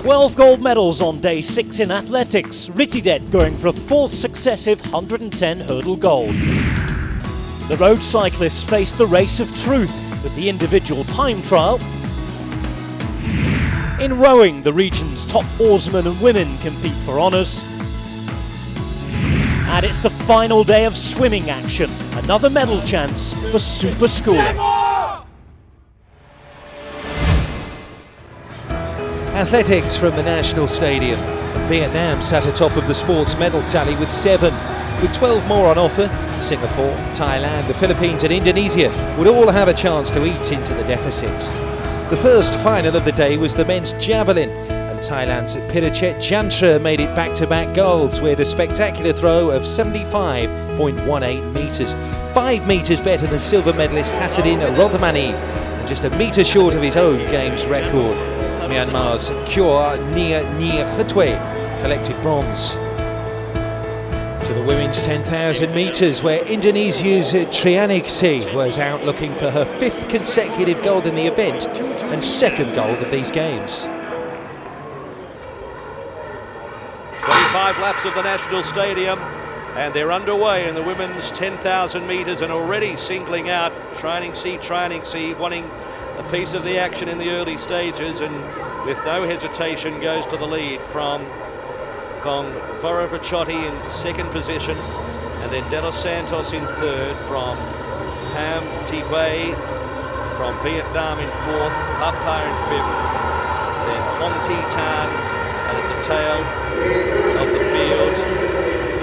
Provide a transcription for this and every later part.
12 gold medals on day 6 in athletics, Rittidet going for a 4th successive 110 hurdle gold. The road cyclists faced the race of truth with the individual time trial. In rowing, the region's top oarsmen and women compete for honours. And it's the final day of swimming action, another medal chance for super schooling. Athletics from the National Stadium. Vietnam sat atop of the sports medal tally with 7. With 12 more on offer, Singapore, Thailand, the Philippines and Indonesia would all have a chance to eat into the deficit. The first final of the day was the men's javelin, and Thailand's Pirachet Jantra made it back-to-back golds with a spectacular throw of 75.18 metres. 5 metres better than silver medalist Hasadin Rodhamani, and just a metre short of his own games record. Myanmar's Kyor Nia Phutwe collected bronze. To the women's 10,000 metres, where Indonesia's Trianingsih was out looking for her 5th consecutive gold in the event and 2nd gold of these games. 25 laps of the National Stadium, and they're underway in the women's 10,000 metres, and already singling out Trianingsih, wanting a piece of the action in the early stages, and with no hesitation goes to the lead from Kong Vorovachotti in 2nd position, and then De Los Santos in 3rd, from Pham Thi Huay from Vietnam in 4th, Papa in 5th, then Hong Thi Tan, and at the tail of the field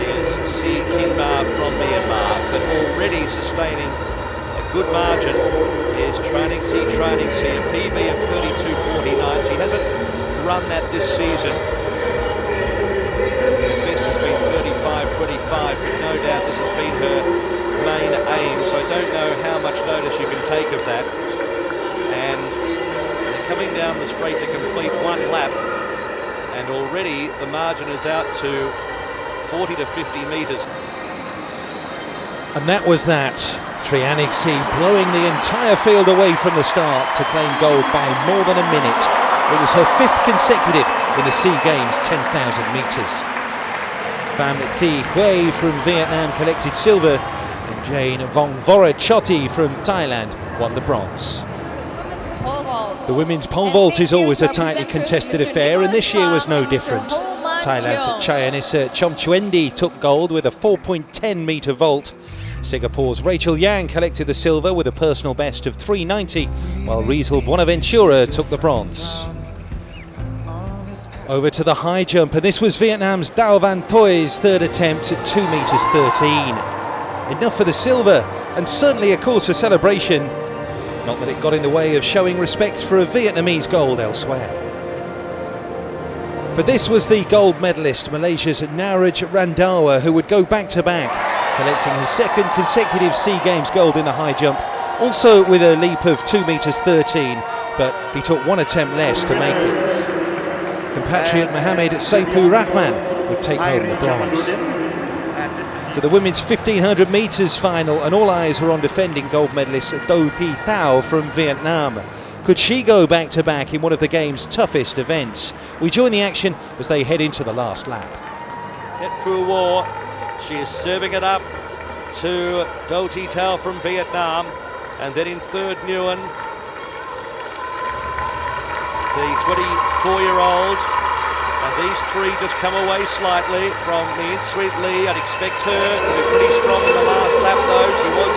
is Si Kin Ma from Myanmar, but already sustaining a good margin is Trianingsih, a PB of 32.49. She hasn't run that this season. Her best has been 35.25, but no doubt this has been her main aim, so I don't know how much notice you can take of that. And they're coming down the straight to complete 1 lap, and already the margin is out to 40 to 50 metres. And that was that. Trianingsih blowing the entire field away from the start to claim gold by more than a minute. It was her 5th consecutive in the SEA Games 10,000 metres. Pham Thi Huay from Vietnam collected silver, and Jane Vongvorachotti from Thailand won the bronze. The women's pole vault is always a tightly contested affair, and this year was no different. Thailand's Chayanisa Chomchuendi took gold with a 4.10 metre vault. Singapore's Rachel Yang collected the silver with a personal best of 3.90, while Rizal Buenaventura took the bronze. Over to the high jump, and this was Vietnam's Dao Van Thoi's 3rd attempt at 2 metres 13. Enough for the silver, and certainly a cause for celebration. Not that it got in the way of showing respect for a Vietnamese gold elsewhere. But this was the gold medalist, Malaysia's Naraj Randawa, who would go back-to-back, collecting his 2nd consecutive SEA Games gold in the high jump, also with a leap of 2 metres 13, but he took 1 attempt less to make it. Compatriot Mohamed Saipu Rahman would take home the bronze. To the women's 1500 metres final, and all eyes were on defending gold medalist Do Thi Thao from Vietnam. Could she go back-to-back in one of the game's toughest events? We join the action as they head into the last lap. Tet Phu War, she is serving it up to Do Thi Thao from Vietnam, and then in 3rd Nguyen, the 24-year-old, and these 3 just come away slightly from Nguyen Sweet Lee. I'd expect her to be pretty strong in the last lap though. She was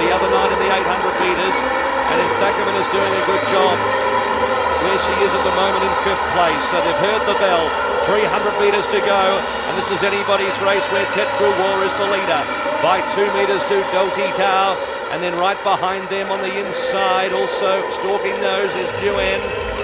the other night in the 800 metres, and in Thackerman is doing a good job where she is at the moment in 5th place. So they've heard the bell, 300 metres to go, and this is anybody's race where Tet Phu War is the leader by 2 metres to Do Thi Thao. And then right behind them on the inside, also stalking those, is Nguyen.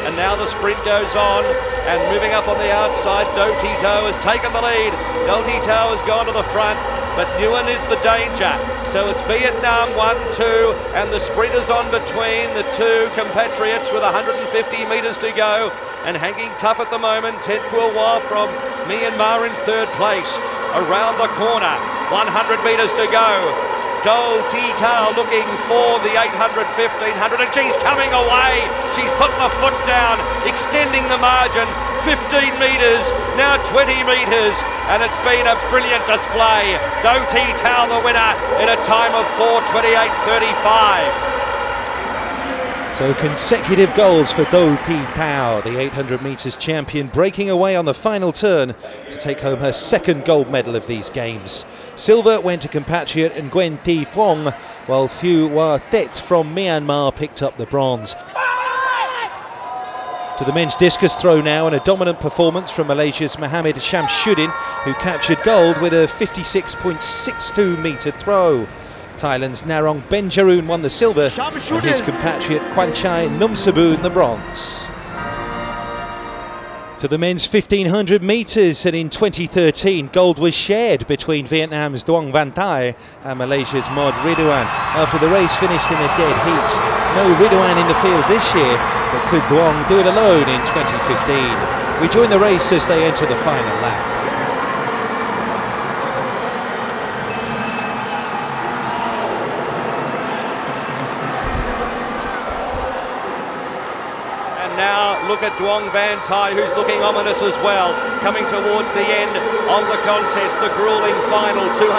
And now the sprint goes on, and moving up on the outside, Do Thi Thao has taken the lead. Do Thi Thao has gone to the front, but Nguyen is the danger. So it's Vietnam 1-2, and the sprint is on between the 2 compatriots with 150 metres to go. And hanging tough at the moment, Tet Phu War from Myanmar in 3rd place. Around the corner, 100 metres to go. Do Thi Thao looking for the 800, 1500, and she's coming away. She's put the foot down, extending the margin. 15 metres, now 20 metres, and it's been a brilliant display. Do Thi Tao the winner in a time of 4:28.35. So consecutive goals for Do Thi Tao, the 800 metres champion, breaking away on the final turn to take home her second gold medal of these games. Silver went to compatriot Nguyen Thi Phuong, while Phu Wa Thet from Myanmar picked up the bronze. To the men's discus throw now, and a dominant performance from Malaysia's Mohammed Shamsuddin, who captured gold with a 56.62 metre throw. Thailand's Narong Benjaroon won the silver, and his compatriot Kwanchai Numsaboon the bronze. To the men's 1500 metres, and in 2013 gold was shared between Vietnam's Duong Van Thai and Malaysia's Mod Ridwan after the race finished in a dead heat. No Ridwan in the field this year, but could Duong do it alone in 2015? We join the race as they enter the final lap. Now look at Duong Van Thai, who's looking ominous as well, coming towards the end of the contest, the grueling final, 250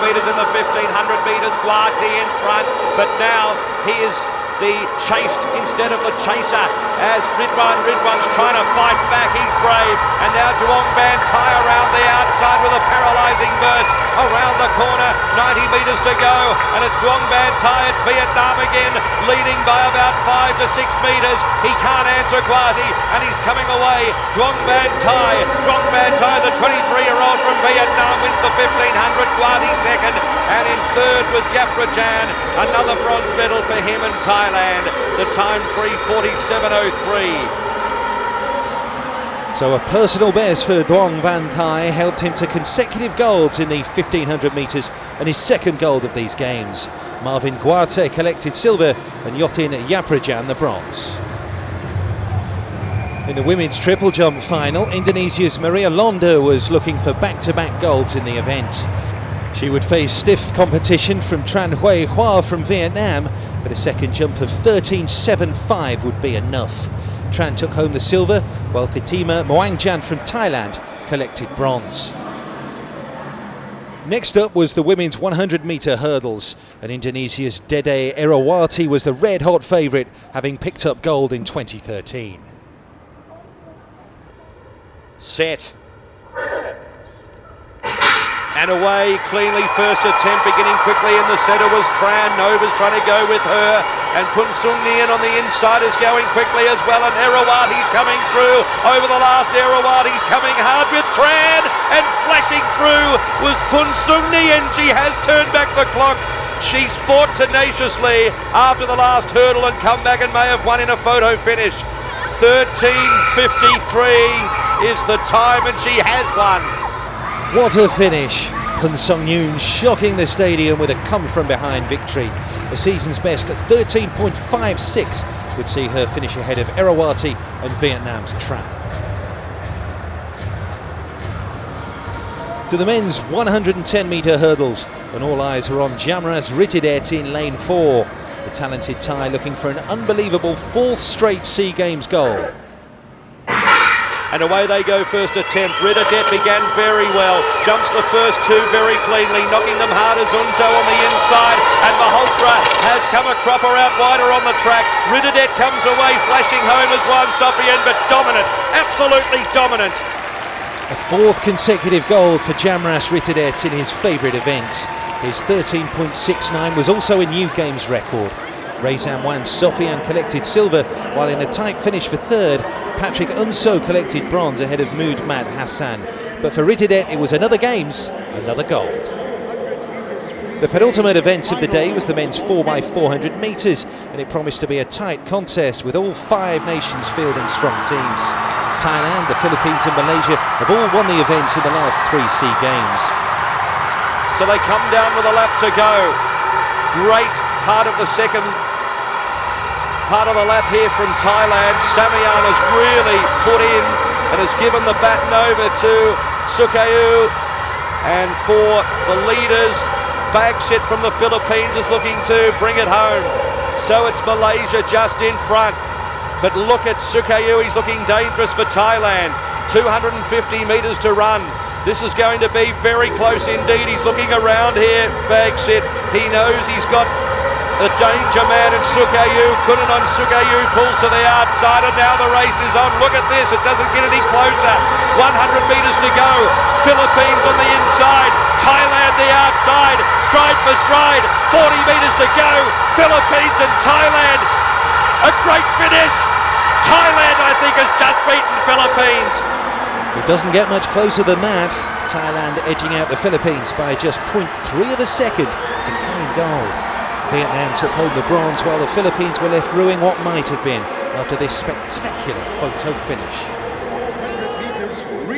metres in the 1500 metres, Guati in front, but now he is the chased instead of the chaser as Ridwan's trying to fight back, he's brave, and now Duong Van Thai around the outside with a paralysing burst around the corner, 90 metres to go, and it's Duong Van Thai, it's Vietnam again, leading by about 5 to 6 metres. He can't answer Guati, and he's coming away. Duong Van Thai, the 23-year-old from Vietnam, wins the 1500, Guati second, and in third was Yaprajan, another bronze medal for him in Thailand, the time 3:47.03. So a personal best for Duong Van Thai helped him to consecutive golds in the 1500 metres and his second gold of these games. Marvin Guarte collected silver and Yotin Yaprajan the bronze. In the women's triple jump final, Indonesia's Maria Londa was looking for back-to-back golds in the event. She would face stiff competition from Tran Hui Hua from Vietnam, but a second jump of 13.75 would be enough. Tran took home the silver, while Thitima Moangjan from Thailand collected bronze. Next up was the women's 100-metre hurdles, and Indonesia's Dede Erawati was the red-hot favourite, having picked up gold in 2013. Set. And away cleanly, first attempt, beginning quickly in the centre was Tran. Nova's trying to go with her, and Pun Sung Nien on the inside is going quickly as well, and Erawati's coming through over the last. Erawati's coming hard with Tran, and flashing through was Pun Sung Nien. She has turned back the clock. She's fought tenaciously after the last hurdle and come back and may have won in a photo finish. 13:53 is the time, and she has won. What a finish! Pun Sung Yoon shocking the stadium with a come-from-behind victory. The season's best at 13.56 would see her finish ahead of Erawati and Vietnam's Tran. To the men's 110-metre hurdles, and all eyes are on Jamras Ritidet in lane 4. The talented Thai looking for an unbelievable 4th straight SEA Games gold. And away they go, first attempt. Ritidet began very well, jumps the first two very cleanly, knocking them hard as Unzo on the inside, and Malhotra has come a cropper out wider on the track. Ritidet comes away, flashing home as Juan Sofian, but dominant, absolutely dominant. A 4th consecutive gold for Jamras Ritidet in his favourite event. His 13.69 was also a new games record. Rezan Wan Sofian collected silver, while in a tight finish for third, Patrick Unso collected bronze ahead of Mood Mat Hassan. But for Ritidet, it was another games, another gold. The penultimate event of the day was the men's 4x400 metres, and it promised to be a tight contest with all 5 nations fielding strong teams. Thailand, the Philippines and Malaysia have all won the event in the last 3 SEA Games. So they come down with a lap to go. Great part of the second part of the lap here from Thailand. Samayan has really put in and has given the baton over to Sukayu. And for the leaders, Bagshit from the Philippines is looking to bring it home. So it's Malaysia just in front. But look at Sukayu, he's looking dangerous for Thailand. 250 metres to run. This is going to be very close indeed. He's looking around here, Bagsit. He knows he's got the danger man in Sukayu. Kunanon Sukayu pulls to the outside, and now the race is on. Look at this, it doesn't get any closer. 100 metres to go. Philippines on the inside, Thailand the outside, stride for stride. 40 metres to go. Philippines and Thailand. A great finish. Thailand, I think, has just beaten Philippines. It doesn't get much closer than that. Thailand edging out the Philippines by just 0.3 of a second to claim gold. Vietnam took home the bronze, while the Philippines were left ruining what might have been after this spectacular photo finish.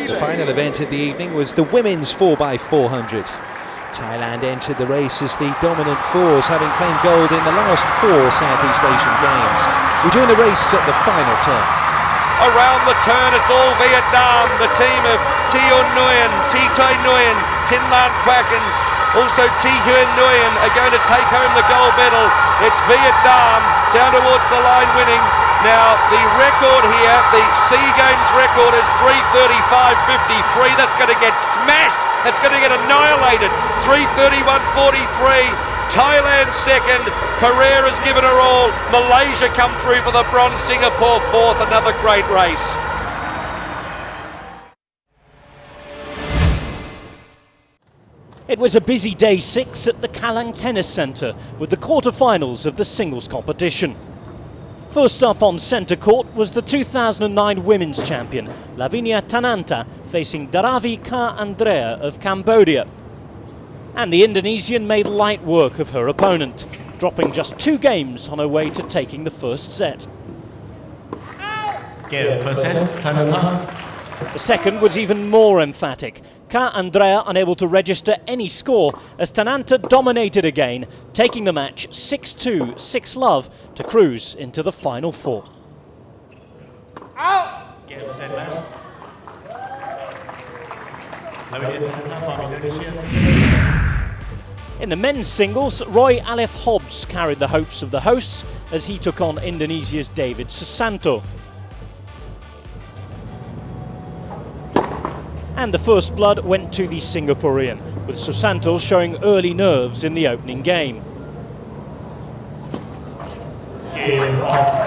The final event of the evening was the women's 4x400. Thailand entered the race as the dominant force, having claimed gold in the last 4 Southeast Asian Games. We're doing the race at the final turn. Around the turn, it's all Vietnam. The team of Teo Nguyen, Toi Nguyen, Tin Lan Quack and also Thi Huyen Nguyen are going to take home the gold medal. It's Vietnam down towards the line winning. Now the record here, the SEA Games record is 3:35.53. That's going to get smashed. That's going to get annihilated. 3:31.43. Thailand second. Pereira's given her all. Malaysia come through for the bronze. Singapore fourth. Another great race. It was a busy day 6 at the Kallang Tennis Centre with the quarterfinals of the singles competition. First up on centre court was the 2009 women's champion, Lavinia Tananta, facing Daravi Ka Andrea of Cambodia. And the Indonesian made light work of her opponent, dropping just 2 games on her way to taking the first set. First set, Tananta. The second was even more emphatic. Ka Andrea unable to register any score as Tananta dominated again, taking the match 6-2, 6-love to cruise into the final 4. Game set last. Lavinia Tananta from Indonesia. In the men's singles, Roy Alef Hobbs carried the hopes of the hosts as he took on Indonesia's David Susanto. And the first blood went to the Singaporean, with Susanto showing early nerves in the opening game. Game off.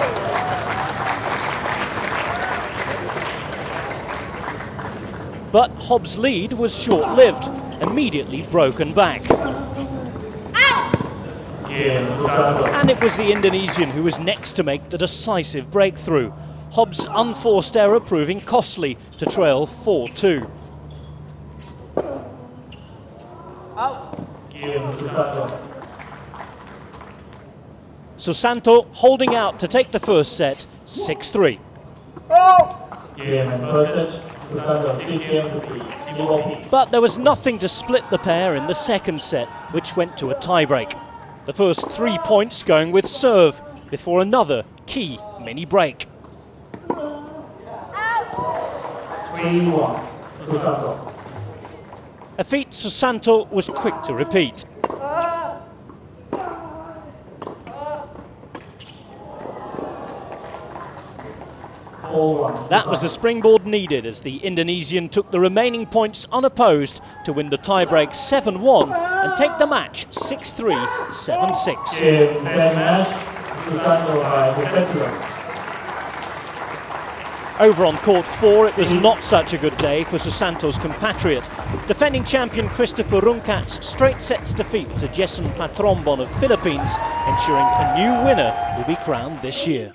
But Hobbs' lead was short-lived, immediately broken back. And it was the Indonesian who was next to make the decisive breakthrough. Hobbs' unforced error proving costly to trail 4-2. Susanto holding out to take the first set, 6-3. But there was nothing to split the pair in the second set, which went to a tiebreak. The first 3 points going with serve, before another key mini-break. 3-1, Susanto. A feat Susanto was quick to repeat. That was the springboard needed as the Indonesian took the remaining points unopposed to win the tiebreak 7-1 and take the match 6-3, 7-6. Over on court 4, it was not such a good day for Susanto's compatriot. Defending champion Christopher Rungkat's straight sets defeat to Jason Patrombon of Philippines, ensuring a new winner will be crowned this year.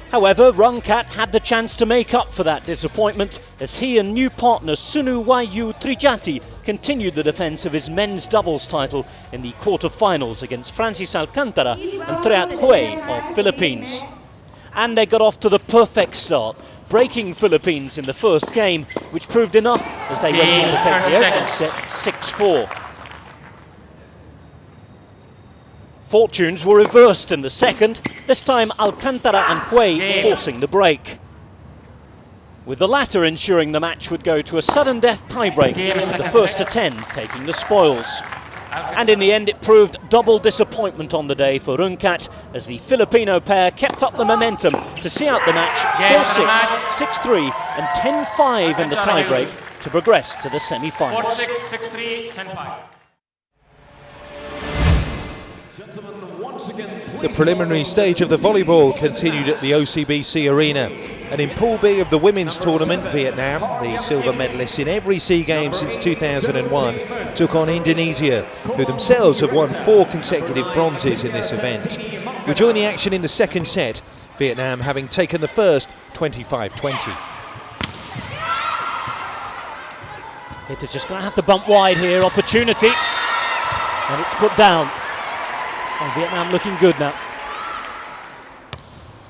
However, Rungkat had the chance to make up for that disappointment as he and new partner Sunu Wahyu Trijati continued the defence of his men's doubles title in the quarter-finals against Francis Alcantara and Triat Hui of Philippines. And they got off to the perfect start, breaking Philippines in the first game, which proved enough as they went on to take the opening set 6-4. Fortunes were reversed in the second, this time Alcantara and Hui forcing the break, with the latter ensuring the match would go to a sudden death tiebreak, with the first to 10 taking the spoils. And in the end it proved double disappointment on the day for Runcat as the Filipino pair kept up the momentum to see out the match 4-6, 6-3 and 10-5 in the tiebreak to progress to the semi-finals. 4-6, 6-3, 10-5. The preliminary stage of the volleyball continued at the OCBC Arena. And in Pool B of the women's tournament, Vietnam, the silver medalists in every SEA Games since 2001, took on Indonesia, who themselves have won 4 consecutive bronzes in this event. We join the action in the second set, Vietnam having taken the first 25-20. Hitter's just going to have to bump wide here, opportunity, and it's put down. And Vietnam looking good now.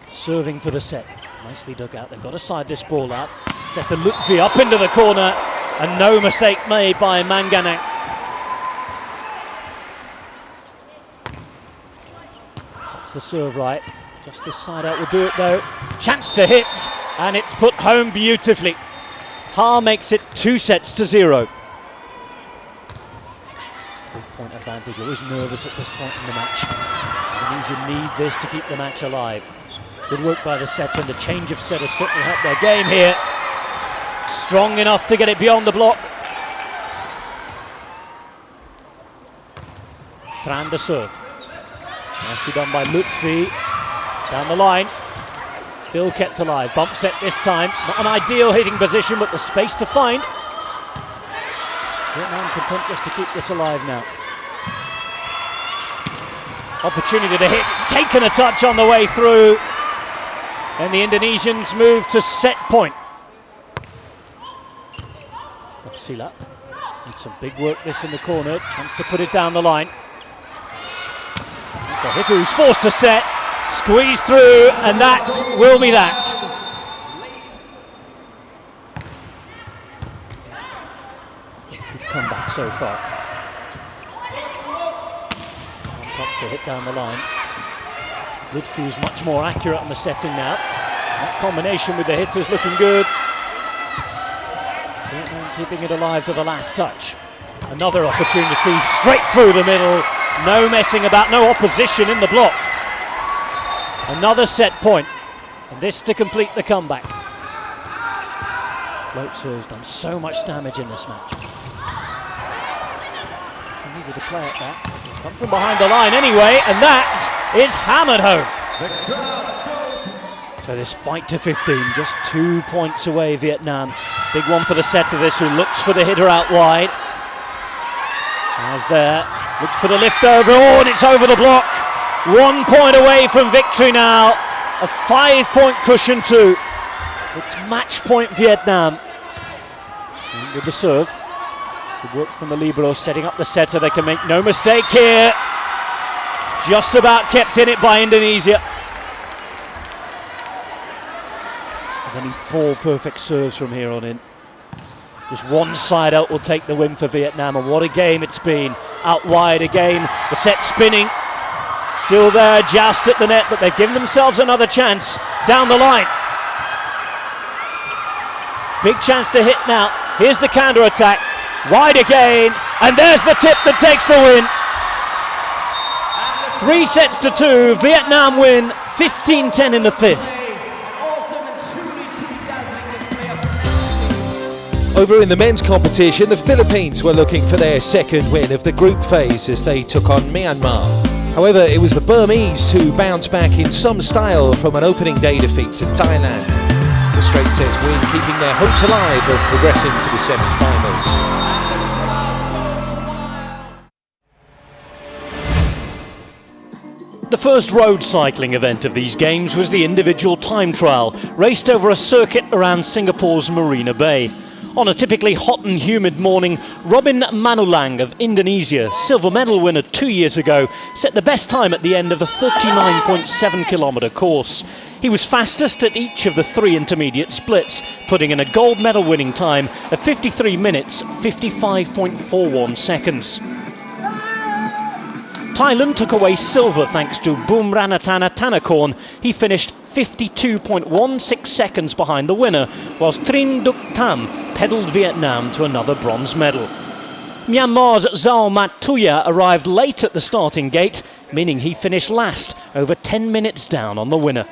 Serving for the set. Nicely dug out. They've got to side this ball out. Set to Lutfi up into the corner. And no mistake made by Manganang. That's the serve right. Just this side out will do it though. Chance to hit. And it's put home beautifully. Ha makes it 2-0. Point advantage, always nervous at this point in the match. Indonesia need this to keep the match alive. Good work by the setter, and the change of set has certainly helped their game here. Strong enough to get it beyond the block. Tran the serve. Nicely done by Lutfi. Down the line. Still kept alive. Bump set this time. Not an ideal hitting position, but the space to find. Vietnam content just to keep this alive now. Opportunity to hit, it's taken a touch on the way through. And the Indonesians move to set point. Silap needs some big work this in the corner, chance to put it down the line. It's the hitter who's forced to set, squeeze through, and that will be that. Come back so far. On top to hit down the line. Lutfi's much more accurate on the setting now. That combination with the hitters looking good. Vietnam keeping it alive to the last touch. Another opportunity straight through the middle. No messing about, no opposition in the block. Another set point. And this to complete the comeback. Float serve's done so much damage in this match. Needed to play at that. Come from behind the line anyway, and that is hammered home. So this fight to 15, just 2 points away, Vietnam. Big one for the setter this, who looks for the hitter out wide. As there, looks for the lift over, oh, and it's over the block. 1 point away from victory now. A 5-point cushion too. It's match point Vietnam. And with the serve. Good work from the libero, setting up the setter. They can make no mistake here. Just about kept in it by Indonesia. They need 4 perfect serves from here on in. Just one side out will take the win for Vietnam, and what a game it's been. Out wide again, the set spinning. Still there, joust at the net, but they've given themselves another chance down the line. Big chance to hit now. Here's the counter attack. Wide again, and there's the tip that takes the win. 3-2, Vietnam win, 15-10 in the 5th. Over in the men's competition, the Philippines were looking for their second win of the group phase as they took on Myanmar. However, it was the Burmese who bounced back in some style from an opening day defeat to Thailand. The straight sets win keeping their hopes alive of progressing to the semi-finals. The first road cycling event of these games was the individual time trial, raced over a circuit around Singapore's Marina Bay. On a typically hot and humid morning, Robin Manulang of Indonesia, silver medal winner 2 years ago, set the best time at the end of the 39.7 kilometre course. He was fastest at each of the 3 intermediate splits, putting in a gold medal winning time of 53 minutes, 55.41 seconds. Thailand took away silver thanks to Boom Ranatana Thanakorn. He finished 52.16 seconds behind the winner, whilst Trinh Duc Tham pedalled Vietnam to another bronze medal. Myanmar's Zhao Matuya arrived late at the starting gate, meaning he finished last, over 10 minutes down on the winner.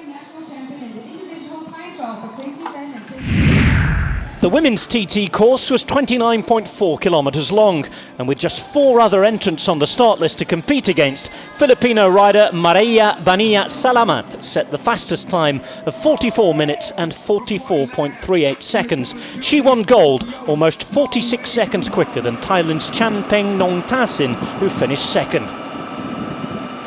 The women's TT course was 29.4 kilometres long, and with just 4 other entrants on the start list to compete against, Filipino rider Maria Bania Salamat set the fastest time of 44 minutes and 44.38 seconds. She won gold, almost 46 seconds quicker than Thailand's Chanpeng Nongtasin, who finished second.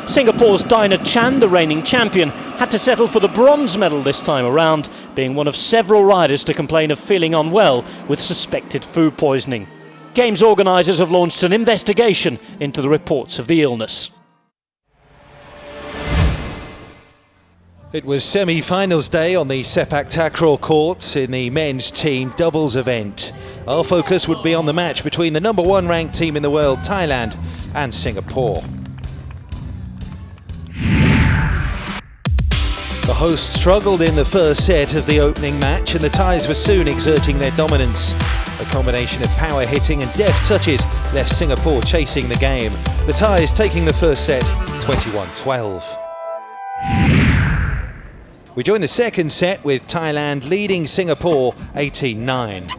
Singapore's Dinah Chan, the reigning champion, had to settle for the bronze medal this time around, being one of several riders to complain of feeling unwell with suspected food poisoning. Games organisers have launched an investigation into the reports of the illness. It was semi-finals day on the Sepak takraw courts in the men's team doubles event. Our focus would be on the match between the number 1 ranked team in the world, Thailand, and Singapore. The hosts struggled in the first set of the opening match, and the Thais were soon exerting their dominance. A combination of power hitting and deft touches left Singapore chasing the game. The Thais taking the first set 21-12. We join the second set with Thailand leading Singapore 18-9.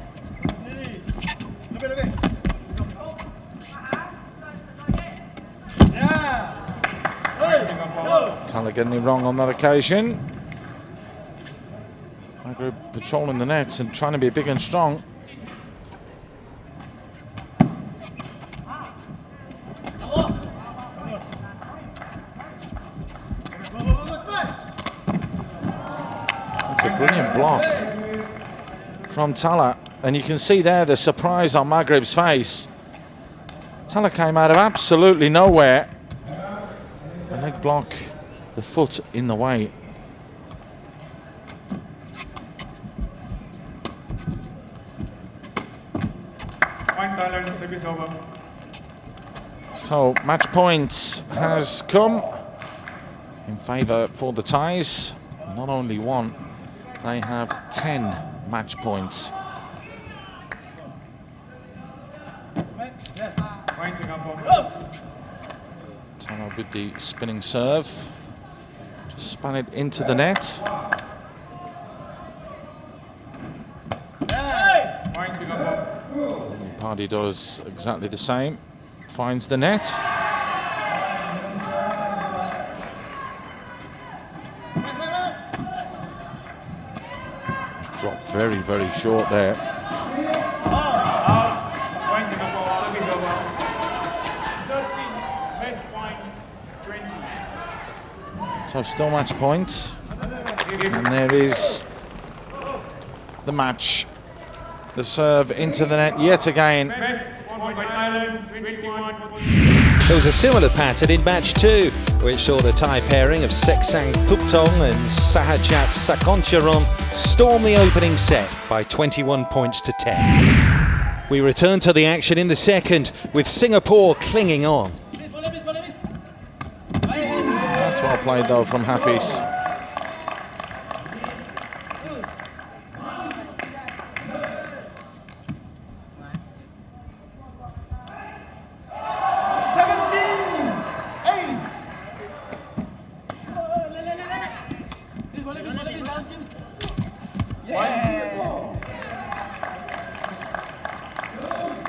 Thailand getting it wrong on that occasion. My group patrolling the net and trying to be big and strong. It's a brilliant block from Tala, and you can see there the surprise on Maghrib's face. Tala came out of absolutely nowhere. The leg block, the foot in the way. So match point has come in favour for the Thais. Not only one, they have 10 match points. Tana with the spinning serve. Just spun it into the net. Party does exactly the same. Finds the net. Dropped very, very short there. So still match point. And there is the match. The serve into the net yet again. There was a similar pattern in match 2, which saw the Thai pairing of Seksang Tuktong and Sahajat Sakoncharon storm the opening set by 21 points to 10. We return to the action in the second, with Singapore clinging on. That's well played though from Hafiz.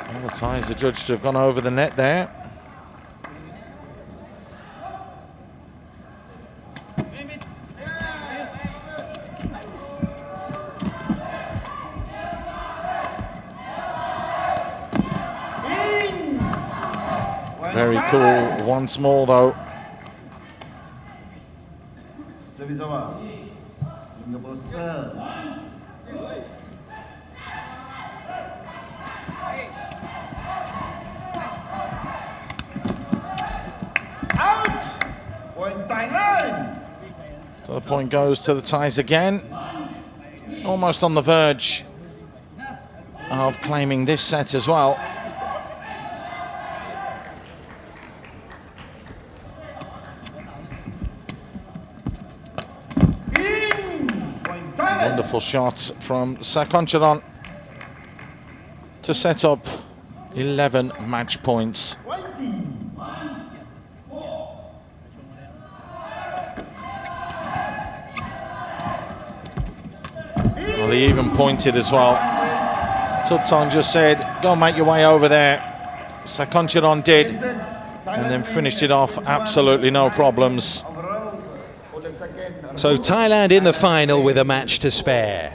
Well, the Thais are judged to have gone over the net there. Very cool once more though. So the point goes to the Thais again. Almost on the verge of claiming this set as well. Wonderful shot from Sakoncharon to set up 11 match points. Well, he even pointed as well. Tubton just said, go and make your way over there. Sakoncheron did, and then finished it off, absolutely no problems. So Thailand in the final with a match to spare,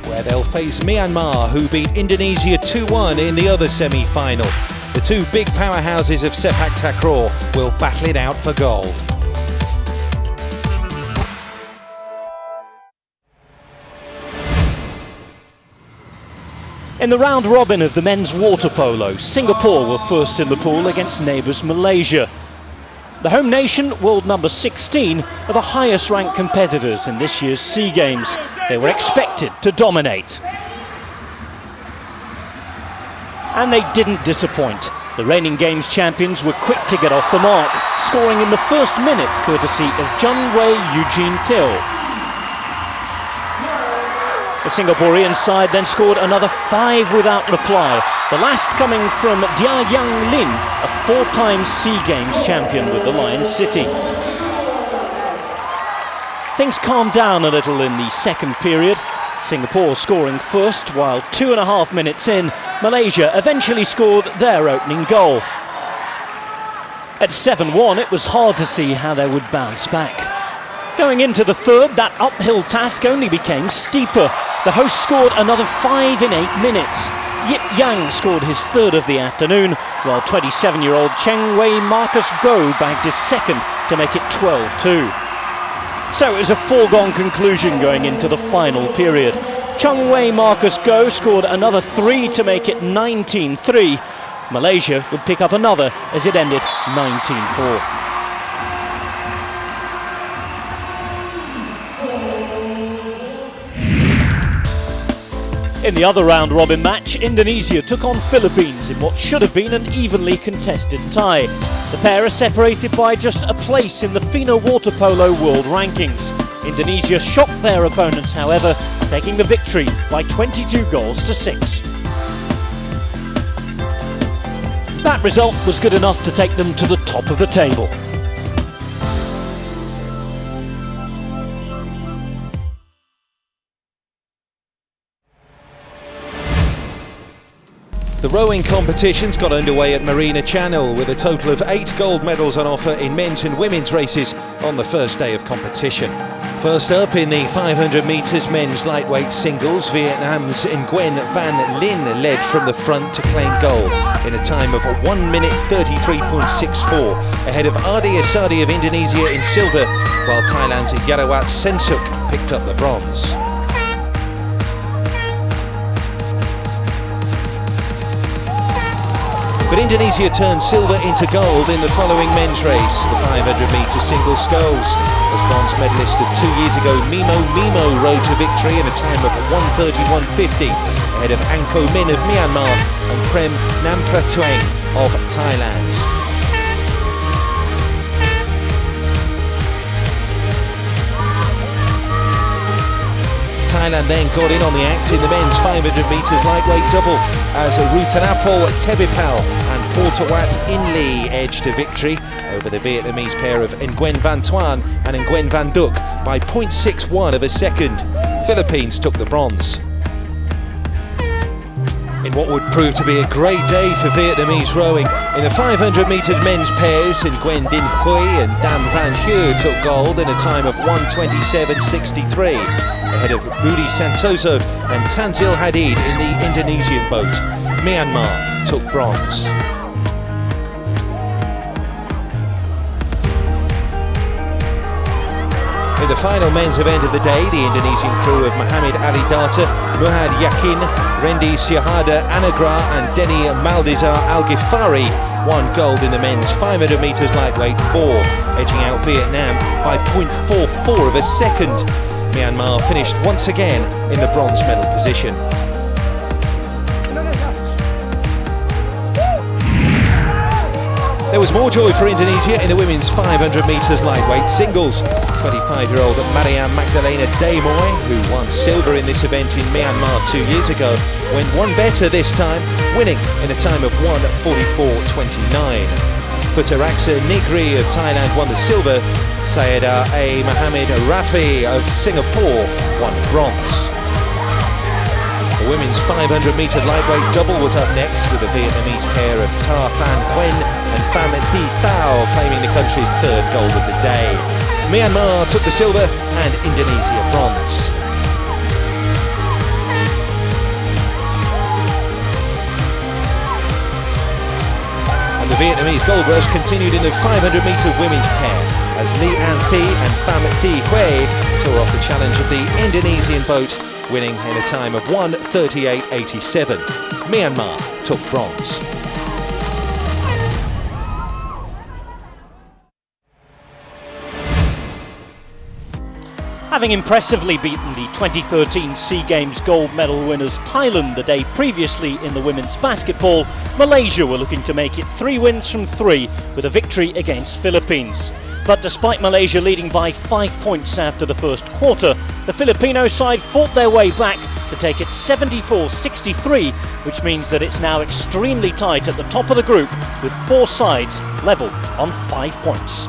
where they'll face Myanmar, who beat Indonesia 2-1 in the other semi-final. The two big powerhouses of Sepak takraw will battle it out for gold. In the round robin of the men's water polo, Singapore were first in the pool against neighbours Malaysia. The home nation, world number 16, are the highest ranked competitors in this year's SEA Games. They were expected to dominate. And they didn't disappoint. The reigning Games champions were quick to get off the mark, scoring in the first minute courtesy of Junwei Eugene Till. The Singaporean side then scored another 5 without reply, the last coming from Dia Yang Lin, a 4-time SEA Games champion with the Lion City. Things calmed down a little in the second period, Singapore scoring first, while 2.5 minutes in, Malaysia eventually scored their opening goal. At 7-1, it was hard to see how they would bounce back. Going into the third, that uphill task only became steeper. The hosts scored another 5 in 8 minutes. Yip Yang scored his third of the afternoon, while 27-year-old Cheng Wei Marcus Goh bagged his second to make it 12-2. So it was a foregone conclusion going into the final period. Cheng Wei Marcus Goh scored another 3 to make it 19-3. Malaysia would pick up another as it ended 19-4. In the other round-robin match, Indonesia took on Philippines in what should have been an evenly contested tie. The pair are separated by just a place in the FINA Water Polo World Rankings. Indonesia shocked their opponents, however, taking the victory by 22-6. That result was good enough to take them to the top of the table. The rowing competitions got underway at Marina Channel with a total of 8 gold medals on offer in men's and women's races on the first day of competition. First up in the 500 metres men's lightweight singles, Vietnam's Nguyen Van Linh led from the front to claim gold in a time of 1 minute 33.64, ahead of Adi Asadi of Indonesia in silver, while Thailand's Yarawat Sensuk picked up the bronze. But Indonesia turned silver into gold in the following men's race, the 500-metre single sculls, as bronze medalist of 2 years ago, Mimo rode to victory in a time of 1:31.50, ahead of Anko Min of Myanmar and Prem Nampratuang of Thailand. Thailand then got in on the act in the men's 500 metres lightweight double as Rutanapol Tebipal and Portawat Inlee edged to victory over the Vietnamese pair of Nguyen Van Thuan and Nguyen Van Duc by 0.61 of a second. Philippines took the bronze. In what would prove to be a great day for Vietnamese rowing, in the 500 metres men's pairs, Nguyen Dinh Huy and Dam Van Hue took gold in a time of 1:27.63, ahead of Budi Santoso and Tanzil Hadid in the Indonesian boat. Myanmar took bronze. In the final men's event of the day, the Indonesian crew of Muhammad Ali Data, Muhad Yakin, Rendi Syahada Anagra and Denny Maldizar Al-Ghifari won gold in the men's 500 metres lightweight 4, edging out Vietnam by 0.44 of a second. Myanmar finished once again in the bronze medal position. There was more joy for Indonesia in the women's 500 metres lightweight singles. 25-year-old Mariam Magdalena Demoy, who won silver in this event in Myanmar 2 years ago, went one better this time, winning in a time of 1:44.29. Putaraksa Nigri of Thailand won the silver. Sayeda A. Mohamed Rafi of Singapore won bronze. The women's 500 metre lightweight double was up next, with the Vietnamese pair of Ta Phan Nguyen and Pham Thi Thao claiming the country's third gold of the day. Myanmar took the silver and Indonesia bronze. And the Vietnamese gold rush continued in the 500 metre women's pair, as Lee An Thi and Pham Thi Hui saw off the challenge of the Indonesian boat, winning in a time of 1:38.87. Myanmar took bronze. Having impressively beaten the 2013 SEA Games gold medal winners Thailand the day previously in the women's basketball, Malaysia were looking to make it 3 wins from 3 with a victory against Philippines. But despite Malaysia leading by 5 points after the first quarter, the Filipino side fought their way back to take it 74-63, which means that it's now extremely tight at the top of the group, with 4 sides level on 5 points.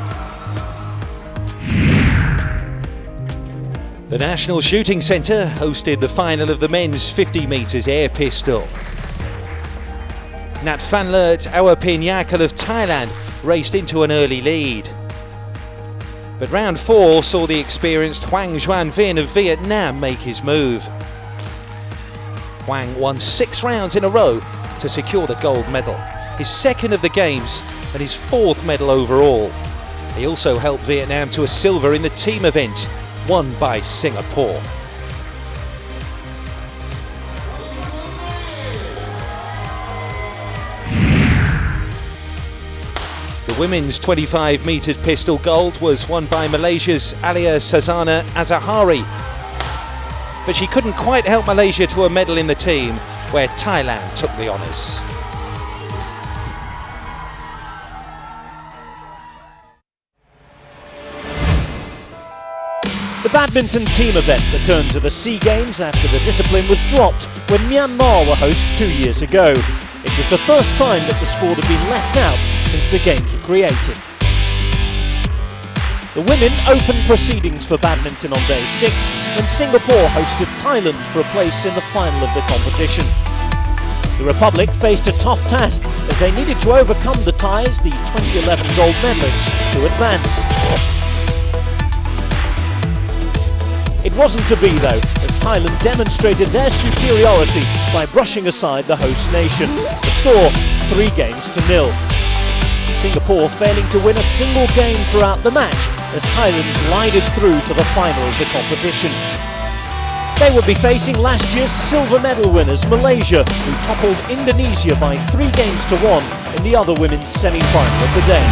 The National Shooting Centre hosted the final of the men's 50 metres air pistol. Nat Phanlert Awapinyakul of Thailand raced into an early lead. But round 4 saw the experienced Hoang Xuan Vinh of Vietnam make his move. Hoang won 6 rounds in a row to secure the gold medal, his second of the games and his 4th medal overall. He also helped Vietnam to a silver in the team event, won by Singapore. The women's 25 metres pistol gold was won by Malaysia's Alia Sazana Azahari. But she couldn't quite help Malaysia to a medal in the team, where Thailand took the honours. The badminton team event returned to the SEA Games after the discipline was dropped when Myanmar were host 2 years ago. It was the first time that the sport had been left out since the Games were created. The women opened proceedings for badminton on day 6 when Singapore hosted Thailand for a place in the final of the competition. The Republic faced a tough task as they needed to overcome the Thais, the 2011 gold medalists, to advance. It wasn't to be though, as Thailand demonstrated their superiority by brushing aside the host nation. The score, 3-0. Singapore failing to win a single game throughout the match as Thailand glided through to the final of the competition. They would be facing last year's silver medal winners Malaysia, who toppled Indonesia by 3-1 in the other women's semi-final of the day.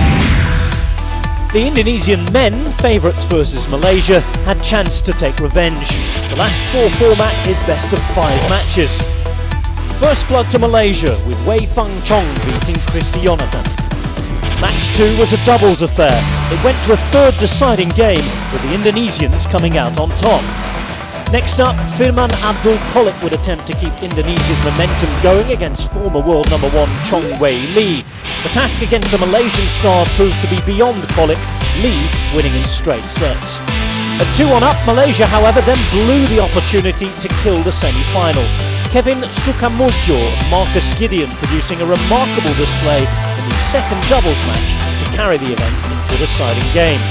The Indonesian men, favourites versus Malaysia, had chance to take revenge. The last 4 format is best of 5 matches. First blood to Malaysia, with Wei Feng Chong beating Christy Jonathan. Match 2 was a doubles affair. It went to a third deciding game, with the Indonesians coming out on top. Next up, Firman Abdul Kholik would attempt to keep Indonesia's momentum going against former world number 1 Chong Wei Lee. The task against the Malaysian star proved to be beyond Kholik, Lee winning in straight sets. At 2-1-up, Malaysia, however, then blew the opportunity to kill the semi-final. Kevin Sukamuljo and Marcus Gideon producing a remarkable display in the second doubles match to carry the event into a deciding game.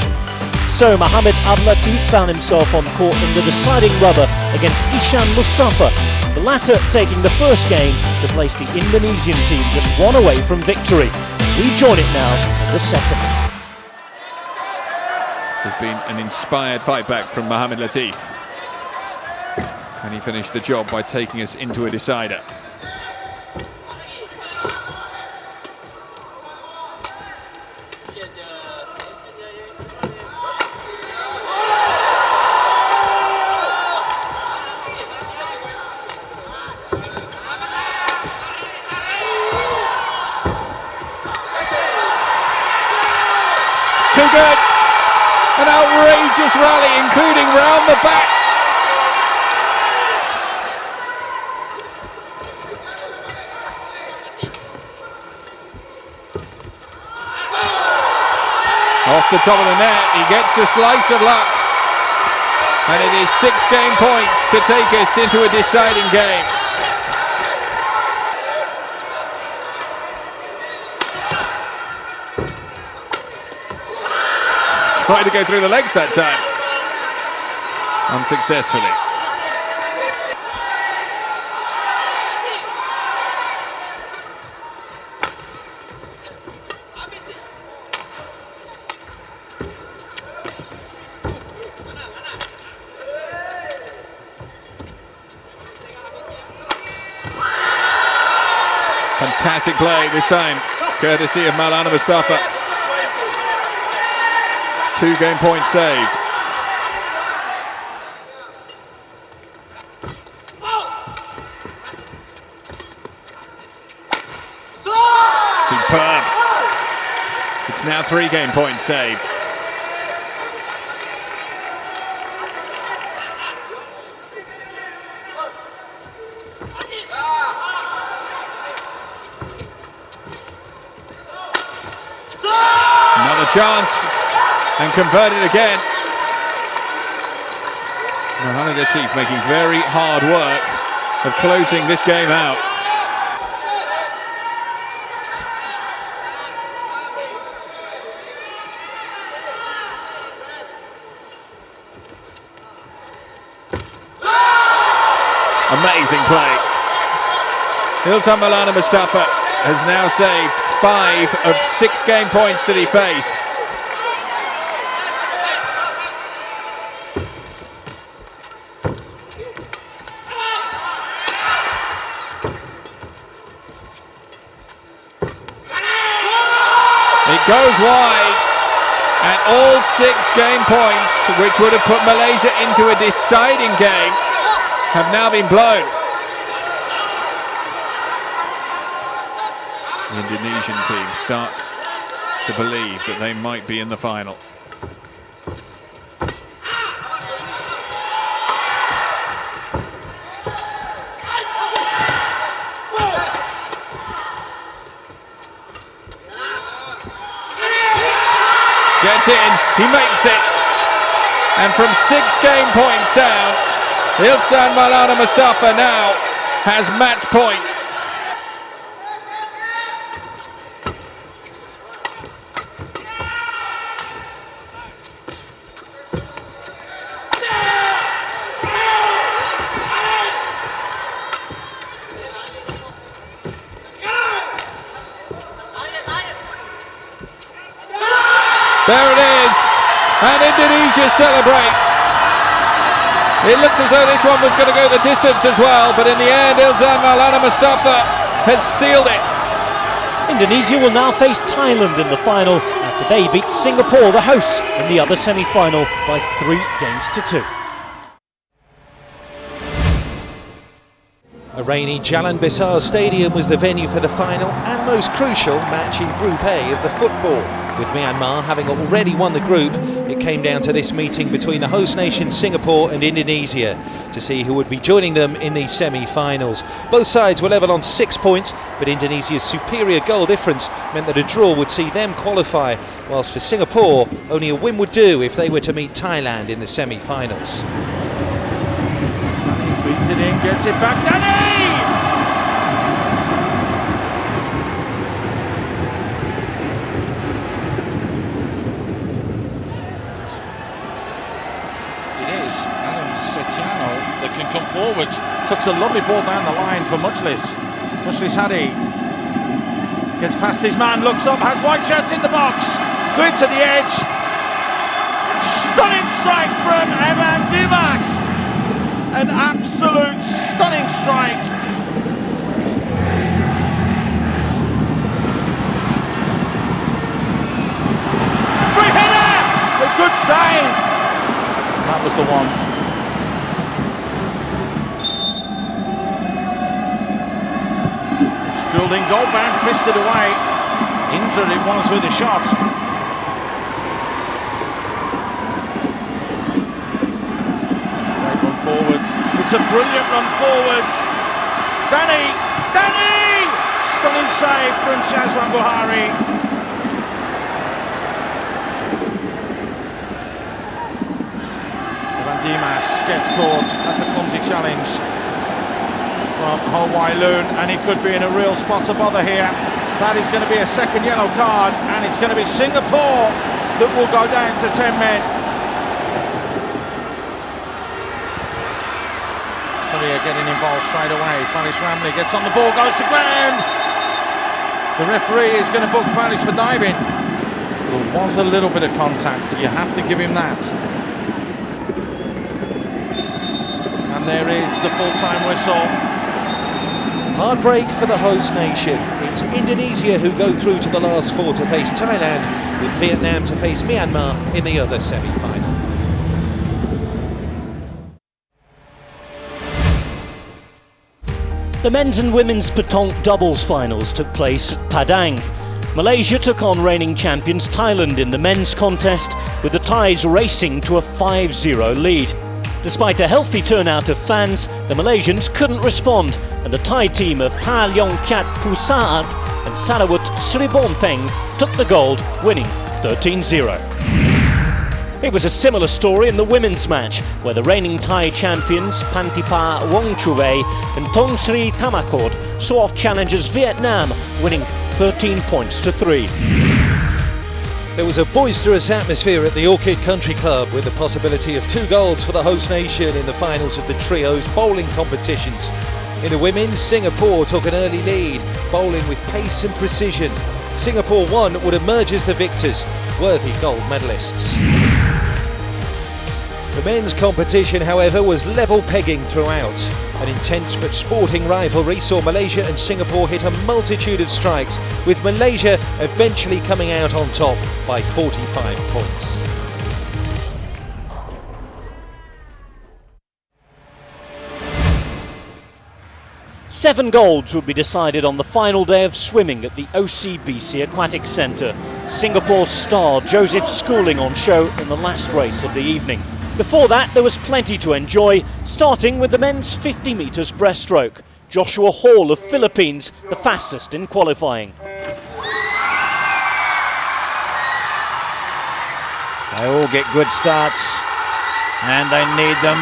So Mohamed Abdulatif found himself on court in the deciding rubber against Ishan Mustafa, the latter taking the first game to place the Indonesian team just 1 away from victory. We join it now in the second. This has been an inspired fight back from Mohamed Latif. And he finished the job by taking us into a decider. good. An outrageous rally, including round the back. Off the top of the net, he gets the slice of luck. And it is 6 game points to take us into a deciding game. Tried to go through the legs that time. Unsuccessfully. Fantastic play this time, courtesy of Maulana Mustafa. 2 game points saved. Superb. It's now 3 game points saved. Another chance, and converted again. Mohamed Latif making very hard work of closing this game out. Amazing play. Ilsan Maulana Mustafa has now saved 5 of 6 game points that he faced. It goes wide, and all 6 game points, which would have put Malaysia into a deciding game, have now been blown. The Indonesian team start to believe that they might be in the final. Gets in, he makes it, and from 6 game points down, Ilsan Maulana Mustafa now has match point. There it is, and Indonesia celebrate. It looked as though this one was going to go the distance as well, but in the end, Ilsan Maulana Mustafa has sealed it. Indonesia will now face Thailand in the final after they beat Singapore, the hosts, in the other semi-final by 3 games to 2. A rainy Jalan Besar Stadium was the venue for the final and most crucial match in Group A of the football. With Myanmar having already won the group, it came down to this meeting between the host nations Singapore and Indonesia to see who would be joining them in the semi-finals. Both sides were level on 6 points, but Indonesia's superior goal difference meant that a draw would see them qualify, whilst for Singapore, only a win would do if they were to meet Thailand in the semi-finals. Beats it in, gets it back, Danny! That can come forwards, tucks a lovely ball down the line for Mujlis. Mujlis Hadi gets past his man, looks up, has white shirts in the box, cleared to the edge. Stunning strike from Evan Dimas. An absolute stunning strike. Free header! A good save. That was the one. Drilled in goal, fisted away. Injured it was with a shot. It's a brilliant run forwards. Danny! Stunning save from Shazwan Buhari. Van Dimas gets caught. That's a clumsy challenge from Ho Wai Loon, and he could be in a real spot to bother here. That is going to be a second yellow card, and it's going to be Singapore that will go down to 10 men. Surya getting involved straight away. Faris Ramley gets on the ball, goes to ground. The referee is going to book Faris for diving. There was a little bit of contact, you have to give him that. And there is the full-time whistle. Heartbreak for the host nation. It's Indonesia who go through to the last four to face Thailand, with Vietnam to face Myanmar in the other semi-final. The men's and women's petanque doubles finals took place at Padang. Malaysia took on reigning champions Thailand in the men's contest, with the Thais racing to a 5-0 lead. Despite a healthy turnout of fans, the Malaysians couldn't respond, and the Thai team of Ta Leong Kiat Pusaat and Sarawut Sribompeng took the gold, winning 13-0. It was a similar story in the women's match, where the reigning Thai champions Pantipa Wongchuwei and Thong Sri Tamakot saw off challengers Vietnam, winning 13 points to 3. There was a boisterous atmosphere at the Orchid Country Club, with the possibility of 2 goals for the host nation in the finals of the trios bowling competitions. In the women's, Singapore took an early lead, bowling with pace and precision. Singapore won would emerge as the victors, worthy gold medalists. The men's competition, however, was level pegging throughout. An intense but sporting rivalry saw Malaysia and Singapore hit a multitude of strikes, with Malaysia eventually coming out on top by 45 points. Seven golds would be decided on the final day of swimming at the OCBC Aquatic Centre. Singapore's star Joseph Schooling on show in the last race of the evening. Before that, there was plenty to enjoy, starting with the men's 50 metres breaststroke. Joshua Hall of Philippines, the fastest in qualifying. They all get good starts, and they need them.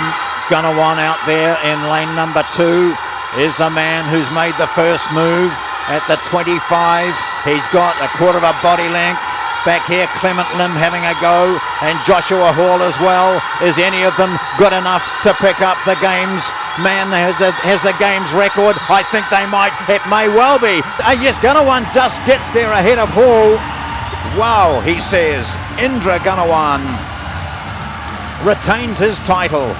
Gunawan out there in lane number 2 is the man who's made the first move at the 25. He's got a quarter of a body length. Back here, Clement Lim having a go, and Joshua Hall as well. Is any of them good enough to pick up the games? Man has the games record. I think they might. It may well be. Yes, Gunawan just gets there ahead of Hall. Wow, he says. Indra Gunawan retains his title.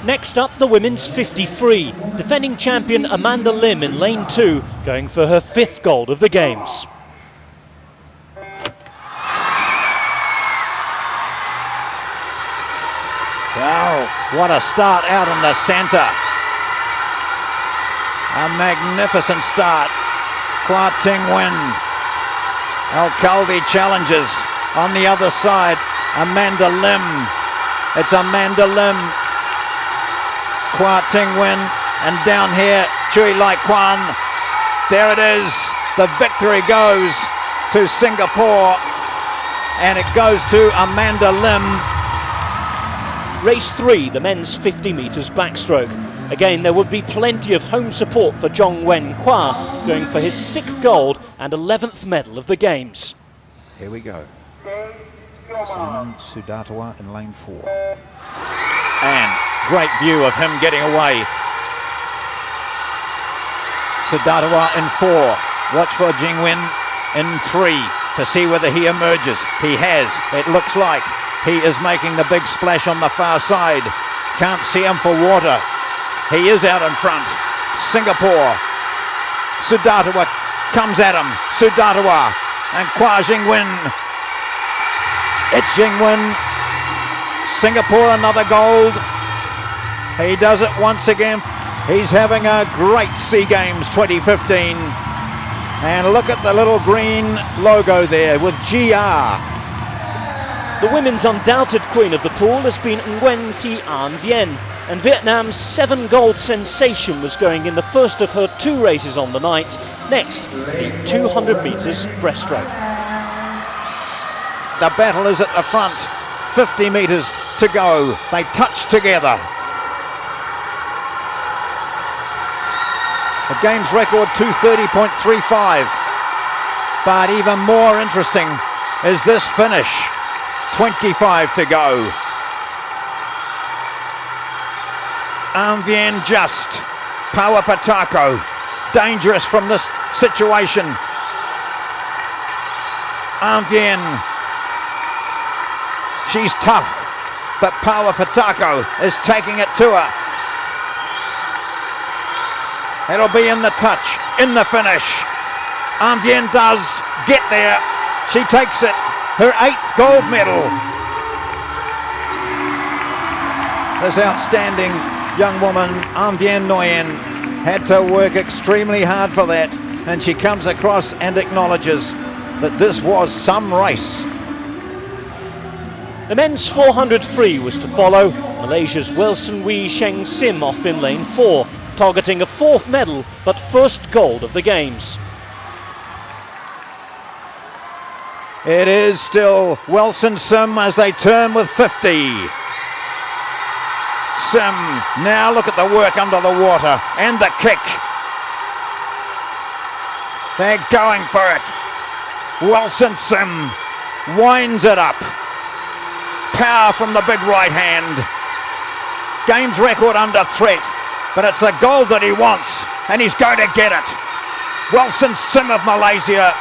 Next up, the women's 50 free. Defending champion Amanda Lim in lane 2, going for her 5th gold of the games. Wow, what a start out in the centre. A magnificent start. Kwa Ting Win. Al-Khaldi challenges on the other side. Amanda Lim. It's Amanda Lim. Kwa Ting Win. And down here, Chui Lai Kwan. There it is. The victory goes to Singapore. And it goes to Amanda Lim. Race 3, the men's 50 metres backstroke. Again, there would be plenty of home support for Jong Wen Kwa, going for his 6th gold and 11th medal of the games. Here we go. Simon Sudatawa in lane 4. And great view of him getting away. Sudatawa in 4. Watch for Jingwen in 3 to see whether he emerges. He has, it looks like. He is making the big splash on the far side. Can't see him for water. He is out in front. Singapore. Sudatawa comes at him. Sudatawa and Kwa Jingwen. It's Jingwen. Singapore another gold. He does it once again. He's having a great SEA Games 2015. And look at the little green logo there with GR. The women's undoubted queen of the pool has been Nguyen Thi An Vien. And Vietnam's 7-gold sensation was going in the first of her 2 races on the night. Next, the 200 metres breaststroke. The battle is at the front. 50 metres to go. They touch together. The game's record 2:30.35. But even more interesting is this finish. 25 to go. An Vien just. Power Patako. Dangerous from this situation. An Vien. She's tough, but Power Patako is taking it to her. It'll be in the touch, in the finish. An Vien does get there. She takes it. Her 8th gold medal. This outstanding young woman, An Vien Nguyen, had to work extremely hard for that, and she comes across and acknowledges that this was some race. The men's 400 free was to follow. Malaysia's Wilson Wee Sheng Sim off in lane 4, targeting a 4th medal, but first gold of the Games. It is still Wilson Sim as they turn with 50. Sim, now look at the work under the water and the kick. They're going for it. Wilson Sim winds it up. Power from the big right hand. Games record under threat, but it's the gold that he wants, and he's going to get it. Wilson Sim of Malaysia,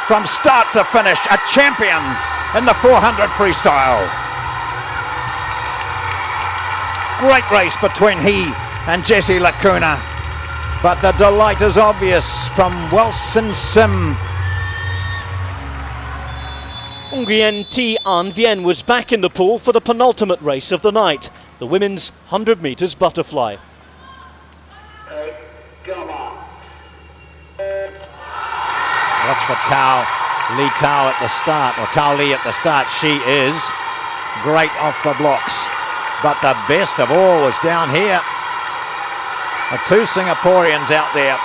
from start to finish, a champion in the 400 freestyle. Great race between he and Jesse Lacuna, but the delight is obvious from Wilson Sim. Nguyen T An Vien was back in the pool for the penultimate race of the night, the women's 100 metres butterfly. Watch for Tao Lee Tao at the start, or Tao Lee at the start. She is great off the blocks. But the best of all is down here. The 2 Singaporeans out there.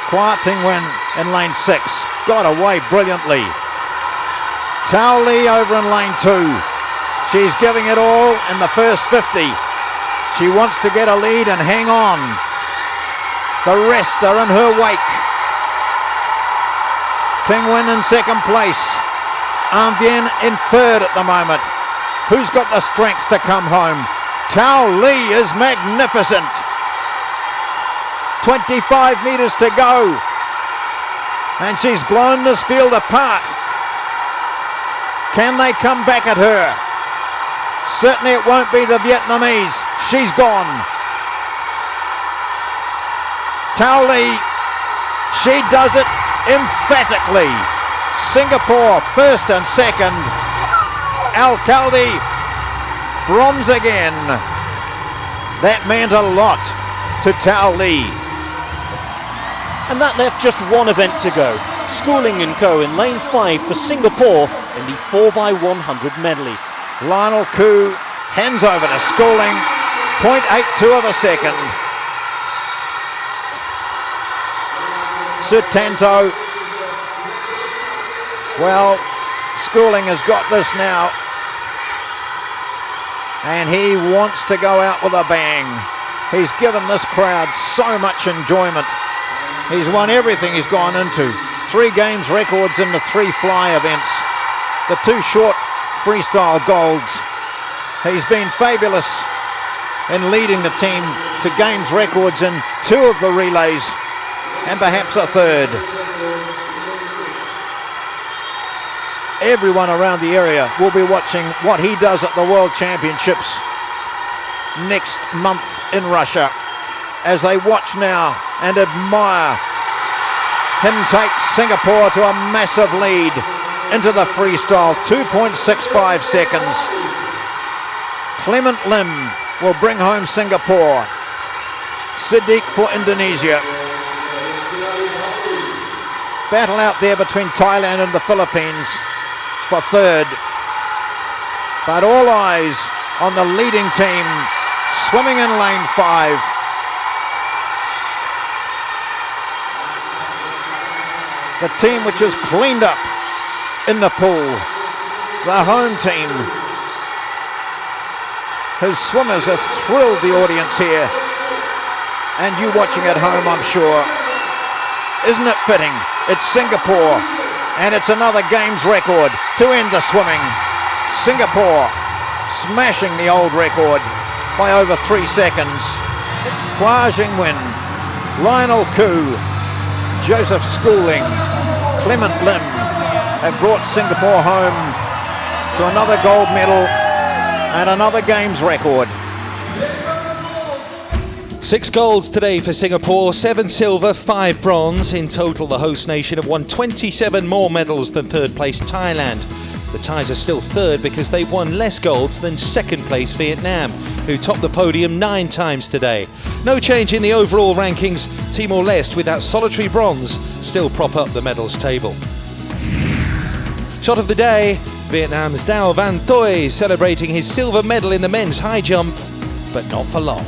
Kwa Ting Win in lane 6. Got away brilliantly. Tao Lee over in lane 2. She's giving it all in the first 50. She wants to get a lead and hang on. The rest are in her wake. Ting Win in 2nd place. An Vien in 3rd at the moment. Who's got the strength to come home? Tao Lee is magnificent. 25 metres to go. And she's blown this field apart. Can they come back at her? Certainly it won't be the Vietnamese. She's gone. Tao Lee, she does it emphatically. Singapore 1st and 2nd. Al Khaldi, bronze again. That meant a lot to Tao Lee. And that left just one event to go. Schooling & Co in lane 5 for Singapore in the 4x100 medley. Lionel Koo hands over to Schooling, 0.82 of a second. Sutanto, well, Schooling has got this now, and he wants to go out with a bang. He's given this crowd so much enjoyment. He's won everything he's gone into. 3 games records in the 3 fly events. The 2 short freestyle golds. He's been fabulous in leading the team to games records in 2 of the relays, and perhaps a 3rd. Everyone around the area will be watching what he does at the World Championships next month in Russia, as they watch now and admire him take Singapore to a massive lead into the freestyle, 2.65 seconds. Clement Lim will bring home Singapore. Siddiq for Indonesia. Battle out there between Thailand and the Philippines for 3rd. But all eyes on the leading team, swimming in lane 5. The team which has cleaned up in the pool, the home team, whose swimmers have thrilled the audience here, and you watching at home, I'm sure. Isn't it fitting? It's Singapore, and it's another games record to end the swimming. Singapore smashing the old record by over 3 seconds. Hua Jingwen, Lionel Koo, Joseph Schooling, Clement Lim have brought Singapore home to another gold medal and another games record. 6 golds today for Singapore, 7 silver, 5 bronze. In total, the host nation have won 27 more medals than third place Thailand. The Thais are still third because they've won less golds than second place Vietnam, who topped the podium 9 times today. No change in the overall rankings. Timor-Leste, with that solitary bronze, still prop up the medals table. Shot of the day, Vietnam's Dao Van Toi celebrating his silver medal in the men's high jump, but not for long.